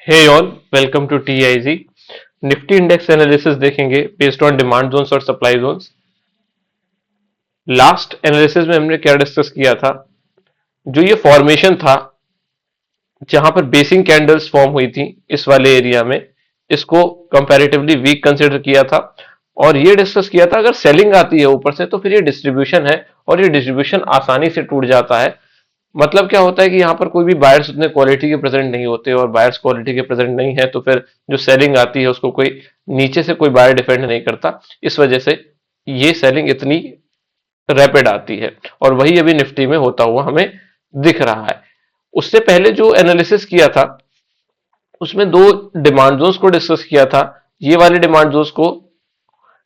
Hey all, welcome to TIG. Nifty index analysis देखेंगे based on demand zones और supply zones. Last analysis में हमने क्या discuss किया था? जो ये फॉर्मेशन था जहां पर बेसिक कैंडल्स फॉर्म हुई थी इस वाले एरिया में, इसको कंपैरेटिवली वीक कंसिडर किया था और ये डिस्कस किया था अगर सेलिंग आती है ऊपर से तो फिर ये डिस्ट्रीब्यूशन है और ये डिस्ट्रीब्यूशन आसानी से टूट जाता है। मतलब क्या होता है कि यहाँ पर कोई भी बायर्स उतने क्वालिटी के प्रेजेंट नहीं होते और बायर्स क्वालिटी के प्रेजेंट नहीं है तो फिर जो सेलिंग आती है उसको कोई नीचे से कोई बायर डिफेंड नहीं करता। इस वजह से ये सेलिंग इतनी रैपिड आती है और वही अभी निफ्टी में होता हुआ हमें दिख रहा है। उससे पहले जो एनालिसिस किया था उसमें दो डिमांड जोन्स को डिस्कस किया था, ये वाले डिमांड जोन्स को,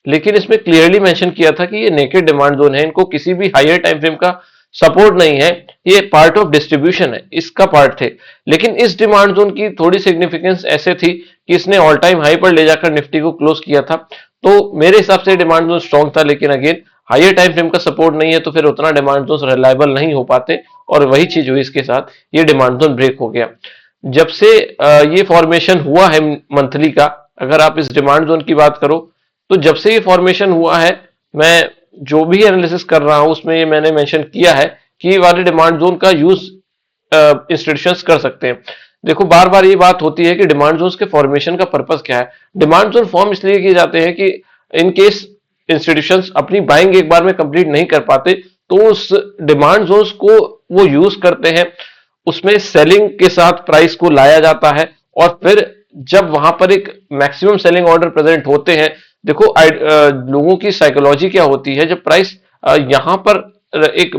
लेकिन इसमें क्लियरली मेंशन किया था कि ये नेकेड डिमांड जोन है, इनको किसी भी हायर टाइम फ्रेम का सपोर्ट नहीं है, ये पार्ट ऑफ डिस्ट्रीब्यूशन है, इसका पार्ट थे। लेकिन इस डिमांड जोन की थोड़ी सिग्निफिकेंस ऐसे थी कि इसने ऑल टाइम हाई पर ले जाकर निफ्टी को क्लोज किया था, तो मेरे हिसाब से डिमांड जोन स्ट्रॉन्ग था। लेकिन अगेन हायर टाइम फ्रेम का सपोर्ट नहीं है तो फिर उतना डिमांड जोन रिलायबल नहीं हो पाते और वही चीज हुई इसके साथ, ये डिमांड जोन ब्रेक हो गया। जब से ये फॉर्मेशन हुआ है मंथली का, अगर आप इस डिमांड जोन की बात करो तो जब से ये फॉर्मेशन हुआ है, मैं जो भी एनालिसिस कर रहा हूं उसमें ये मैंने मेंशन किया है कि ये वाले डिमांड जोन का यूज इंस्टीट्यूशंस कर सकते हैं। देखो बार बार ये बात होती है कि डिमांड जोन्स के फॉर्मेशन का पर्पस क्या है। डिमांड जोन फॉर्म इसलिए किए जाते हैं कि इन केस इंस्टीट्यूशंस अपनी बाइंग एक बार में कंप्लीट नहीं कर पाते तो उस डिमांड जोन्स को वो यूज करते हैं, उसमें सेलिंग के साथ प्राइस को लाया जाता है और फिर जब वहां पर एक मैक्सिमम सेलिंग ऑर्डर प्रेजेंट होते हैं, देखो लोगों की साइकोलॉजी क्या होती है, जब प्राइस यहां पर एक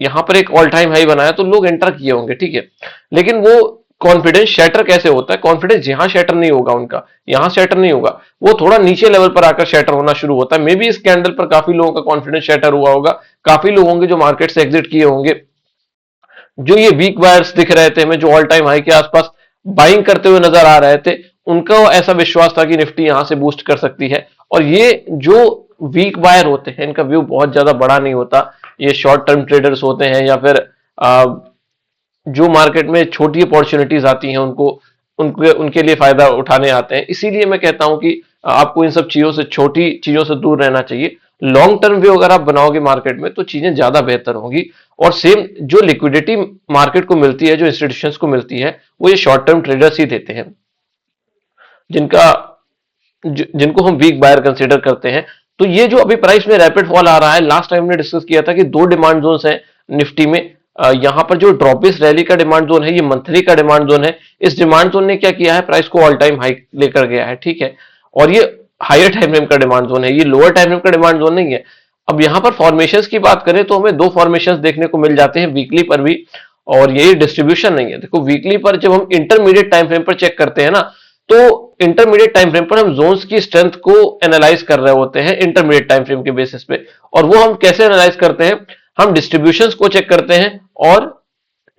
यहां पर एक ऑल टाइम हाई बनाया तो लोग एंटर किए होंगे, ठीक है। लेकिन वो कॉन्फिडेंस शैटर कैसे होता है? कॉन्फिडेंस यहां शैटर नहीं होगा, उनका यहां शैटर नहीं होगा, वो थोड़ा नीचे लेवल पर आकर शैटर होना शुरू होता है। मे बी इस कैंडल पर काफी लोगों का कॉन्फिडेंस शैटर हुआ होगा, काफी लोग होंगे जो मार्केट से एग्जिट किए होंगे। जो ये वीक बायर्स दिख रहे थे हमें, जो ऑल टाइम हाई के आसपास बाइंग करते हुए नजर आ रहे थे, उनका ऐसा विश्वास था कि निफ्टी यहां से बूस्ट कर सकती है। और ये जो वीक बायर होते हैं इनका व्यू बहुत ज्यादा बड़ा नहीं होता, ये शॉर्ट टर्म ट्रेडर्स होते हैं या फिर जो मार्केट में छोटी अपॉर्चुनिटीज आती हैं उनको उनके उनके लिए फायदा उठाने आते हैं। इसीलिए मैं कहता हूं कि आपको इन सब चीजों से, छोटी चीजों से दूर रहना चाहिए। लॉन्ग टर्म व्यू अगर आप बनाओगे मार्केट में तो चीजें ज्यादा बेहतर होंगी। और सेम जो लिक्विडिटी मार्केट को मिलती है, जो इंस्टीट्यूशंस को मिलती है, वो ये शॉर्ट टर्म ट्रेडर्स ही देते हैं, जिनका जिनको हम वीक बायर कंसीडर करते हैं। तो ये जो अभी प्राइस में रैपिड फॉल आ रहा है, लास्ट टाइम हमने डिस्कस किया था कि दो डिमांड जोन्स हैं निफ्टी में। यहां पर जो ड्रॉपिस रैली का डिमांड जोन है, ये मंथली का डिमांड जोन है। इस डिमांड जोन ने क्या किया है, प्राइस को ऑल टाइम हाई लेकर गया है, ठीक है। और ये हायर टाइम फ्रेम का डिमांड जोन है, ये लोअर टाइम फ्रेम का डिमांड जोन नहीं है। अब यहां पर फॉर्मेशंस की बात करें तो हमें दो फॉर्मेशंस देखने को मिल जाते हैं वीकली पर भी, और यही डिस्ट्रीब्यूशन नहीं है। देखो वीकली पर जब हम इंटरमीडिएट टाइम फ्रेम पर चेक करते हैं ना, तो इंटरमीडिएट टाइम फ्रेम पर हम जोन्स की स्ट्रेंथ को एनालाइज कर रहे होते हैं इंटरमीडिएट टाइम फ्रेम के बेसिस पे। और वो हम कैसे एनालाइज करते हैं? हम डिस्ट्रीब्यूशंस को चेक करते हैं और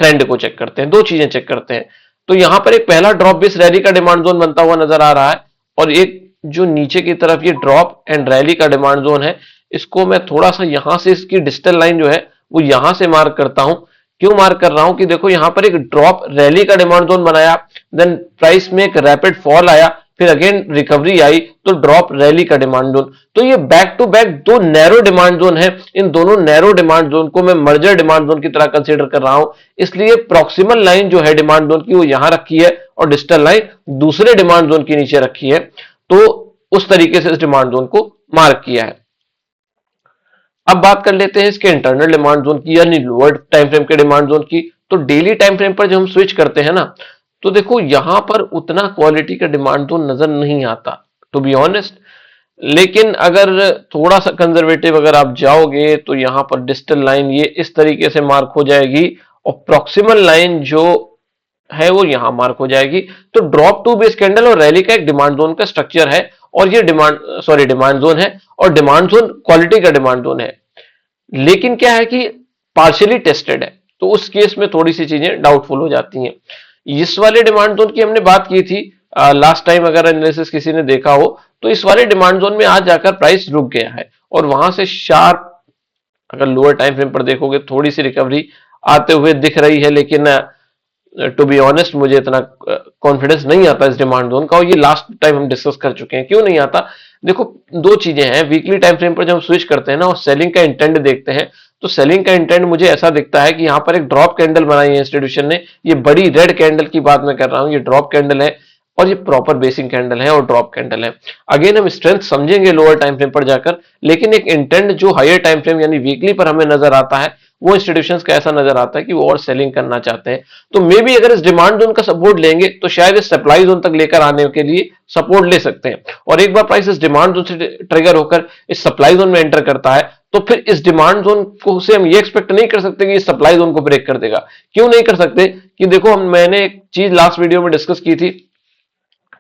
ट्रेंड को चेक करते हैं, दो चीजें चेक करते हैं। तो यहां पर एक पहला ड्रॉप बेस रैली का डिमांड जोन बनता हुआ नजर आ रहा है और एक जो नीचे की तरफ ये ड्रॉप एंड रैली का डिमांड जोन है, इसको मैं थोड़ा सा यहां से, इसकी डिजिटल लाइन जो है वो यहां से मार्क करता हूं। क्यों मार्क कर रहा हूं कि देखो यहां पर एक ड्रॉप रैली का डिमांड जोन बनाया, देन प्राइस में एक रैपिड फॉल आया, फिर अगेन रिकवरी आई तो ड्रॉप रैली का डिमांड जोन। तो ये बैक टू बैक दो नैरो डिमांड जोन है। इन दोनों नैरो डिमांड जोन को मैं मर्जर डिमांड जोन की तरह कंसीडर कर रहा हूं। इसलिए प्रॉक्सिमल लाइन जो है डिमांड जोन की वो यहां रखी है और डिजिटल लाइन दूसरे डिमांड जोन के नीचे रखी है। तो उस तरीके से इस डिमांड जोन को मार्क किया है। अब बात कर लेते हैं इसके इंटरनल डिमांड जोन की, यानी लोअर टाइम फ्रेम के डिमांड जोन की। तो डेली टाइम फ्रेम पर जब हम स्विच करते हैं ना, तो देखो यहां पर उतना क्वालिटी का डिमांड जोन नजर नहीं आता, टू बी ऑनेस्ट। लेकिन अगर थोड़ा सा कंजर्वेटिव अगर आप जाओगे तो यहां पर डिजिटल लाइन ये इस तरीके से मार्क हो जाएगी और प्रॉक्सिमल लाइन जो है वो यहां मार्क हो जाएगी। तो ड्रॉप टू बेस कैंडल और रैली का एक डिमांड जोन का स्ट्रक्चर है और ये डिमांड जोन है और डिमांड जोन क्वालिटी का डिमांड जोन है। लेकिन क्या है कि पार्शियली टेस्टेड है, तो उस केस में थोड़ी सी चीजें डाउटफुल हो जाती हैं। इस वाले डिमांड जोन की हमने बात की थी लास्ट टाइम, अगर एनालिसिस किसी ने देखा हो तो इस वाले डिमांड जोन में आज जाकर प्राइस रुक गया है और वहां से शार्प, अगर लोअर टाइम फ्रेम पर देखोगे, थोड़ी सी रिकवरी आते हुए दिख रही है। लेकिन टू बी ऑनेस्ट मुझे इतना कॉन्फिडेंस नहीं आता इस डिमांड जोन का, और ये लास्ट टाइम हम डिस्कस कर चुके हैं। क्यों नहीं आता? देखो, दो चीजें हैं। वीकली टाइम फ्रेम पर जब हम स्विच करते हैं ना और सेलिंग का इंटेंट देखते हैं, तो सेलिंग का इंटेंट मुझे ऐसा दिखता है कि यहाँ पर एक ड्रॉप कैंडल बनाई है इंस्टीट्यूशन ने। ये बड़ी रेड कैंडल की बात मैं कर रहा हूँ, ये ड्रॉप कैंडल है और ये प्रॉपर बेसिंग कैंडल है और ड्रॉप कैंडल है। अगेन हम स्ट्रेंथ समझेंगे लोअर टाइम फ्रेम पर जाकर, लेकिन एक इंटेंट जो हायर टाइम फ्रेम यानी वीकली पर हमें नजर आता है, वो इंस्टीट्यूशंस का ऐसा नजर आता है कि वो और सेलिंग करना चाहते हैं। तो मे बी अगर इस डिमांड जोन का सपोर्ट लेंगे तो शायद इस सप्लाई जोन तक लेकर आने के लिए सपोर्ट ले सकते हैं। और एक बार प्राइस इस डिमांड जोन से ट्रिगर होकर इस सप्लाई जोन में एंटर करता है, तो फिर इस डिमांड जोन को से हम ये एक्सपेक्ट नहीं कर सकते कि इस सप्लाई जोन को ब्रेक कर देगा। क्यों नहीं कर सकते? कि देखो, मैंने एक चीज लास्ट वीडियो में डिस्कस की थी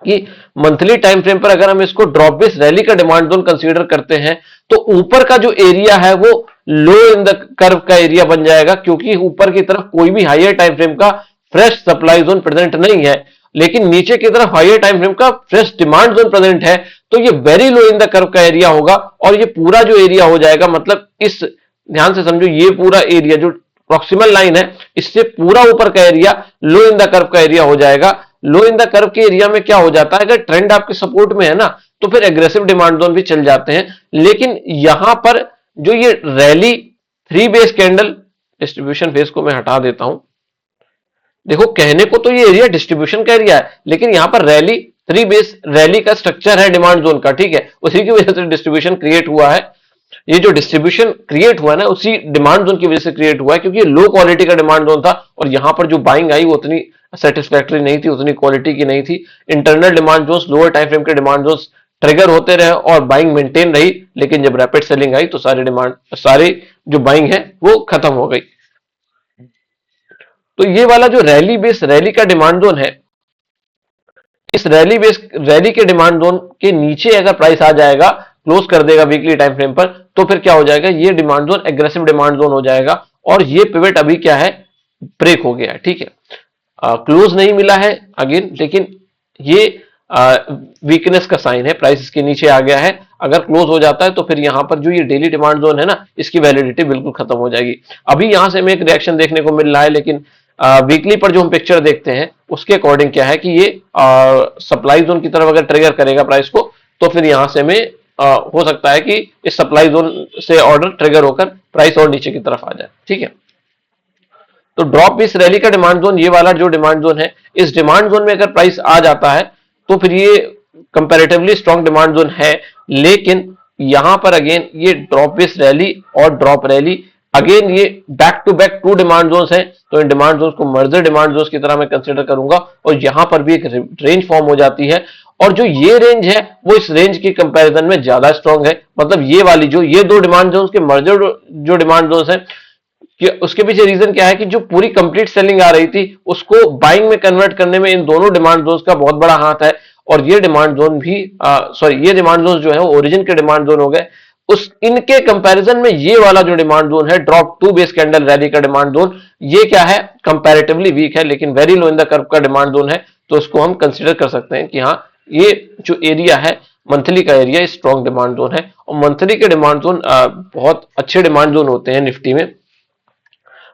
कि मंथली टाइम फ्रेम पर अगर हम इसको ड्रॉप बेस रैली का डिमांड जोन कंसीडर करते हैं, तो ऊपर का जो एरिया है वो लो इन द कर्व का एरिया बन जाएगा, क्योंकि ऊपर की तरफ कोई भी हायर टाइम फ्रेम का फ्रेश सप्लाई जोन प्रेजेंट नहीं है, लेकिन नीचे की तरफ हायर टाइम फ्रेम का फ्रेश डिमांड जोन प्रेजेंट है। तो ये very low in the curve का एरिया होगा, और ये पूरा जो एरिया हो जाएगा, मतलब इस, ध्यान से समझो, ये पूरा एरिया जो प्रॉक्सिमल लाइन है, इससे पूरा ऊपर का area low in the curve का एरिया हो जाएगा। लो इन द कर्व के एरिया में क्या हो जाता है, अगर ट्रेंड आपके सपोर्ट में है ना, तो फिर एग्रेसिव डिमांड जोन भी चल जाते हैं। लेकिन यहां पर जो ये rally 3 base candle, distribution phase को मैं हटा देता हूं। देखो, कहने को तो ये एरिया डिस्ट्रीब्यूशन का एरिया है, लेकिन यहां पर रैली 3 बेस रैली का स्ट्रक्चर है डिमांड जोन का, ठीक है, उसी की वजह से डिस्ट्रीब्यूशन क्रिएट हुआ है। ये जो डिस्ट्रीब्यूशन क्रिएट हुआ है ना, उसी डिमांड जोन की वजह से क्रिएट हुआ है, क्योंकि ये लो क्वालिटी का डिमांड जोन था, और यहां पर जो बाइंग आई वो उतनी सेटिस्फैक्टरी नहीं थी, उतनी क्वालिटी की नहीं थी। Internal demand zone, lower time frame के डिमांड जोन ट्रिगर होते रहे और बाइंग मेंटेन रही, लेकिन जब रैपिड सेलिंग आई तो सारी जो बाइंग है वो खत्म हो गई। तो ये वाला जो रैली बेस रैली का डिमांड जोन है, इस रैली के डिमांड जोन के नीचे अगर प्राइस आ जाएगा, क्लोज कर देगा वीकली टाइम फ्रेम पर, तो फिर क्या हो जाएगा, ये demand zone aggressive demand zone हो जाएगा, और ये पिवट अभी क्या है, ब्रेक हो गया है, ठीक है। क्लोज नहीं मिला है अगेन, लेकिन ये वीकनेस का साइन है, प्राइस इसके नीचे आ गया है। अगर क्लोज हो जाता है तो फिर यहां पर जो ये डेली डिमांड जोन है ना, इसकी वैलिडिटी बिल्कुल खत्म हो जाएगी। अभी यहां से हमें एक रिएक्शन देखने को मिल रहा है, लेकिन वीकली पर जो हम पिक्चर देखते हैं उसके अकॉर्डिंग क्या है कि ये सप्लाई जोन की तरफ अगर ट्रिगर करेगा प्राइस को, तो फिर यहां से हमें हो सकता है कि इस सप्लाई जोन से ऑर्डर ट्रिगर होकर प्राइस और नीचे की तरफ आ जाए, ठीक है। तो ड्रॉप इस रैली का डिमांड जोन, ये वाला जो डिमांड जोन है, इस डिमांड जोन में अगर प्राइस आ जाता है तो फिर ये कंपैरेटिवली स्ट्रॉन्ग डिमांड जोन है। लेकिन यहां पर अगेन ये ड्रॉप बेस रैली और ड्रॉप रैली, अगेन ये back to back 2 demand zones हैं, तो इन डिमांड जोन्स को मर्जर डिमांड जोन्स की तरह मैं कंसीडर करूंगा, और यहां पर भी एक रेंज फॉर्म हो जाती है, और जो ये रेंज है वो इस रेंज की कंपैरिजन में ज्यादा स्ट्रांग है। मतलब ये वाली जो ये 2 डिमांड जोन्स के मर्जर जो डिमांड जोन्स हैं, कि उसके पीछे रीजन क्या है कि जो पूरी कंप्लीट सेलिंग आ रही थी उसको बाइंग में कन्वर्ट करने में इन दोनों डिमांड जोन्स का बहुत बड़ा हाथ है। और ये डिमांड जोन भी ये डिमांड जोन जो है वो ओरिजिन के डिमांड जोन हो गए, उस इनके कंपैरिजन में ये वाला जो डिमांड जोन है, ड्रॉप 2 बेस कैंडल रैली का डिमांड जोन, ये क्या है, कंपैरेटिवली वीक है, लेकिन very low in the curve का डिमांड जोन है। तो इसको हम कंसीडर कर सकते हैं कि हाँ, ये जो एरिया है मंथली का एरिया स्ट्रॉन्ग डिमांड जोन है। और मंथली के डिमांड जोन बहुत अच्छे डिमांड जोन होते हैं निफ्टी में।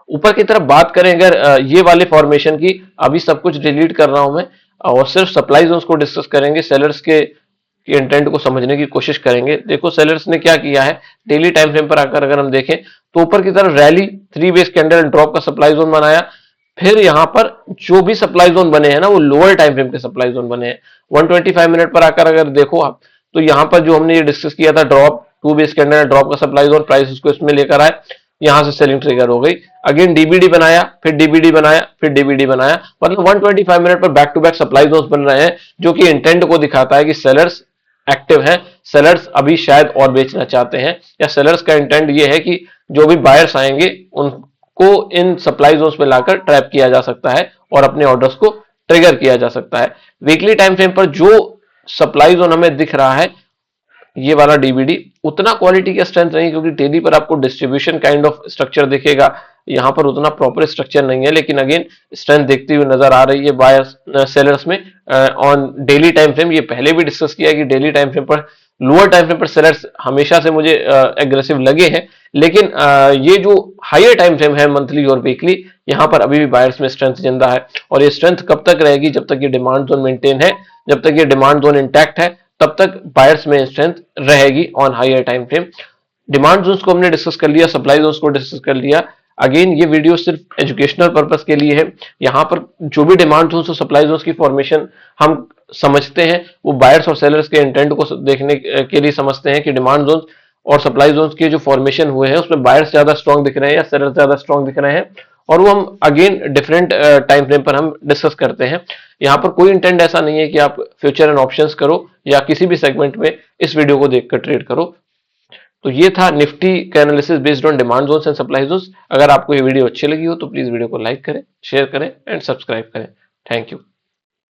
ऊपर की तरफ बात करें अगर ये वाले फॉर्मेशन की, अभी सब कुछ डिलीट कर रहा हूं मैं और सिर्फ सप्लाई जोन्स को डिस्कस करेंगे, सेलर्स के इंटेंट को समझने की कोशिश करेंगे। देखो सेलर्स ने क्या किया है, डेली टाइम फ्रेम पर आकर अगर हम देखें तो ऊपर की तरफ रैली 3 बेस कैंडल ड्रॉप का सप्लाई जोन बनाया, फिर यहां पर जो भी सप्लाई जोन बने हैं ना वो लोअर टाइम फ्रेम के सप्लाई जोन बने हैं। 125 मिनट पर आकर अगर देखो आप, तो यहां पर जो हमने ये डिस्कस किया था ड्रॉप 2 बेस कैंडल ड्रॉप का सप्लाई जोन, प्राइस उसको इसमें लेकर आए, यहां से सेलिंग ट्रिगर हो गई। अगेन डीबीडी बनाया, फिर डीबीडी बनाया, फिर डीबीडी बनाया, मतलब 125 मिनट पर back to back supply zones बन रहे हैं, जो कि इंटेंट को दिखाता है कि सेलर्स एक्टिव है, सेलर्स अभी शायद और बेचना चाहते हैं, या सेलर्स का इंटेंट ये है कि जो भी बायर्स आएंगे उनको इन सप्लाई जोन्स में लाकर ट्रैप किया जा सकता है और अपने ऑर्डर्स को ट्रिगर किया जा सकता है। वीकली टाइम फ्रेम पर जो सप्लाई जोन हमें दिख रहा है, ये वाला डीबीडी, उतना क्वालिटी का स्ट्रेंथ नहीं, क्योंकि डेली पर आपको डिस्ट्रीब्यूशन काइंड ऑफ स्ट्रक्चर दिखेगा, यहां पर उतना प्रॉपर स्ट्रक्चर नहीं है, लेकिन अगेन स्ट्रेंथ देखती हुई नजर आ रही है बायर्स सेलर्स में ऑन डेली टाइम फ्रेम। ये पहले भी डिस्कस किया कि डेली टाइम फ्रेम पर लोअर टाइम फ्रेम पर सेलर्स हमेशा से मुझे एग्रेसिव लगे हैं, लेकिन ये जो हायर टाइम फ्रेम है मंथली और वीकली, यहाँ पर अभी भी बायर्स में स्ट्रेंथ जिंदा है। और ये स्ट्रेंथ कब तक रहेगी? जब तक ये डिमांड जोन मेंटेन है, जब तक ये डिमांड जोन इंटैक्ट है, तब तक बायर्स में स्ट्रेंथ रहेगी on higher time frame. Demand zones को हमने डिस्कस कर लिया, सप्लाई जोन्स को डिस्कस कर लिया। अगेन ये वीडियो सिर्फ एजुकेशनल पर्पस के लिए है। यहाँ पर जो भी डिमांड जोन्स और सप्लाई जोन्स की फॉर्मेशन हम समझते हैं, वो बायर्स और सेलर्स के इंटेंट को देखने के लिए समझते हैं कि डिमांड जोन्स और सप्लाई जोन्स के जो फॉर्मेशन हुए हैं उसमें बायर्स ज्यादा स्ट्रॉन्ग दिख रहे हैं या सेलर्स ज्यादा स्ट्रॉन्ग दिख रहे हैं, और वो हम अगेन डिफरेंट टाइम फ्रेम पर हम डिस्कस करते हैं। यहाँ पर कोई इंटेंट ऐसा नहीं है कि आप फ्यूचर एंड ऑप्शंस करो या किसी भी सेगमेंट में इस वीडियो को देखकर ट्रेड करो। तो ये था निफ्टी का analysis based on demand zones and supply zones. अगर आपको ये वीडियो अच्छी लगी हो तो प्लीज वीडियो को लाइक करें, शेयर करें एंड सब्सक्राइब करें। Thank you.